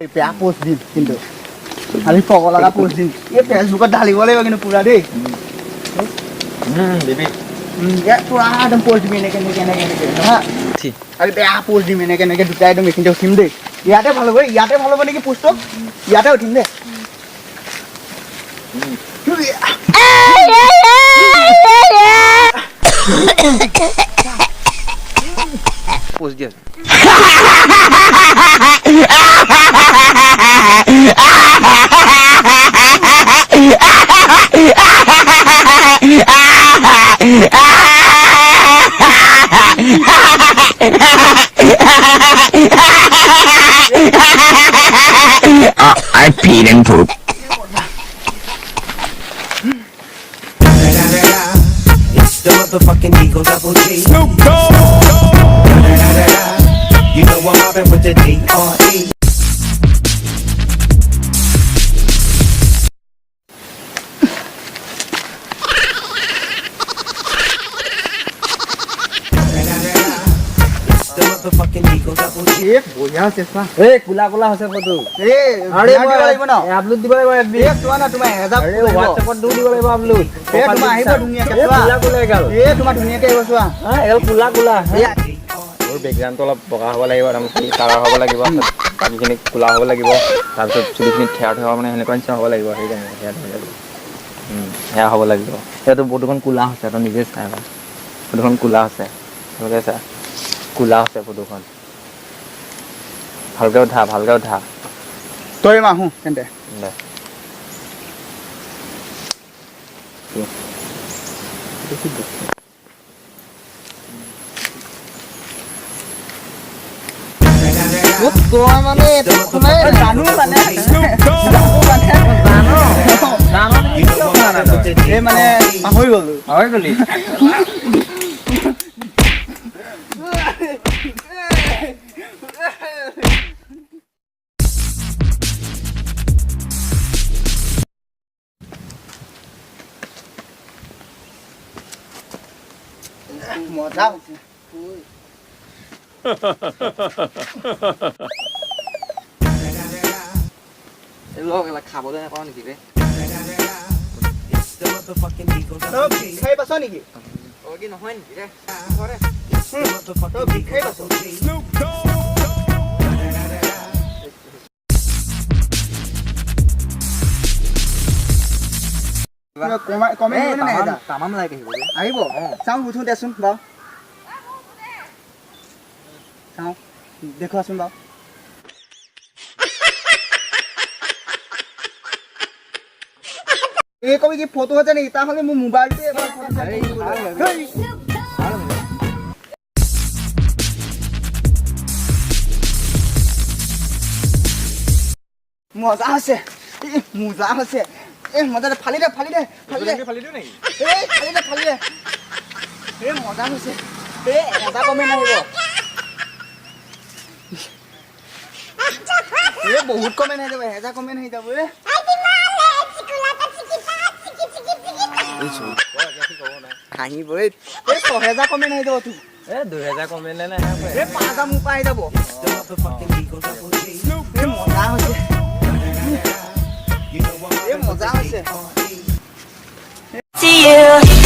বেয়া পোষ্ট দিম কিন্তু খালি পগ লগা পোষ্ট দিম এই ফেচবুকত ঢালিব লাগিব কিন্তু পুৰা দেই বেবি পুৰা একদম পোষ্ট দিম এনেকে হা আৰু বেয়া পোষ্ট দিম এনেকে দুটাই একদম এইখিনিতে উঠিম দেই ইয়াতে ভাল হ'ব নেকি পোষ্টটো ইয়াতে উঠিম দেই পোষ্ট দিয়া I peed and poop. It's the motherfucking Eagle Double G. Snoop Dogg. You know I'm mobbing with the D.R.E. It's the motherfucking Eagle Double G. এই বঢ়িয়া আছে চোৱা এই কোলা হৈছে ফটো এই আৰে দিব লাগিব ন আপলোড দিব লাগিব এফবি এই চোৱা না তোমাৰ হেজাব আৰে WhatsApp-ত দিব লাগিব আপলোড এই তোমাৰ আহিব ধুনীয়াকে এই চোৱা কোলা এগাল এই তোমাৰ ধুনীয়াকে আহিব চোৱা হা এগাল কোলা এই মোৰ বেকগ্ৰাউণ্ডটো অলপ বগা হ'ব লাগিব তাৰপিছত কালাৰ হ'ব লাগিব বাকীখিনি কোলা হ'ব লাগিব তাৰপিছত চুলিখিনি ঠেৰা মানে সেনেকুৱা নিচিনা হ'ব লাগিব সেইকাৰণে সেয়া হ'ব লাগিব সেইটো ফটোখন কোলা হৈছে তই নিজে চাই ফটোখন কোলা হৈছে ভালকৈ চা কোলা হৈছে ফটোখন ভালকৈ উঠা তই মাহো তেন্তে দে তই মানে জানো মানে এই মানে পাহৰি গ'লো মজা হৈছে খাবলৈ নাপাওঁ নেকি ৰে It's the motherfucking Eagle Double G. খাই পাছ নেকি কি নহয় নেকি ৰে It's the motherfucking Eagle Double G. Snoop Dogg. Comment তামাম লাইক আহিব আহিব চাওঁ উঠো দেচোন বাৰু চাওঁ দেখুৱাচোন বাৰু এই কবি কি ফটো আছে নেকি তাহলে মোৰ মোবাইলতে এবাৰ মজা আছে মজা আছে মজা ফালি দে ফালি দিওঁ নেকি ফালি দে মজা হৈছে এটা কমেণ্ট আহিব বহুত কমেণ্ট আহি যাব এহেজাৰ কমেণ্ট আহি যাব হাঁহিবই 6000 কমেণ্ট আহি যাব তোৰ 2000 কমেণ্ট নাই 5000 মোৰ পৰা আহি যাব It's the motherfucking Eagle Double G. মজা হৈছে You know I'm mobbing with মজা the হৈছে D.R.E. See you.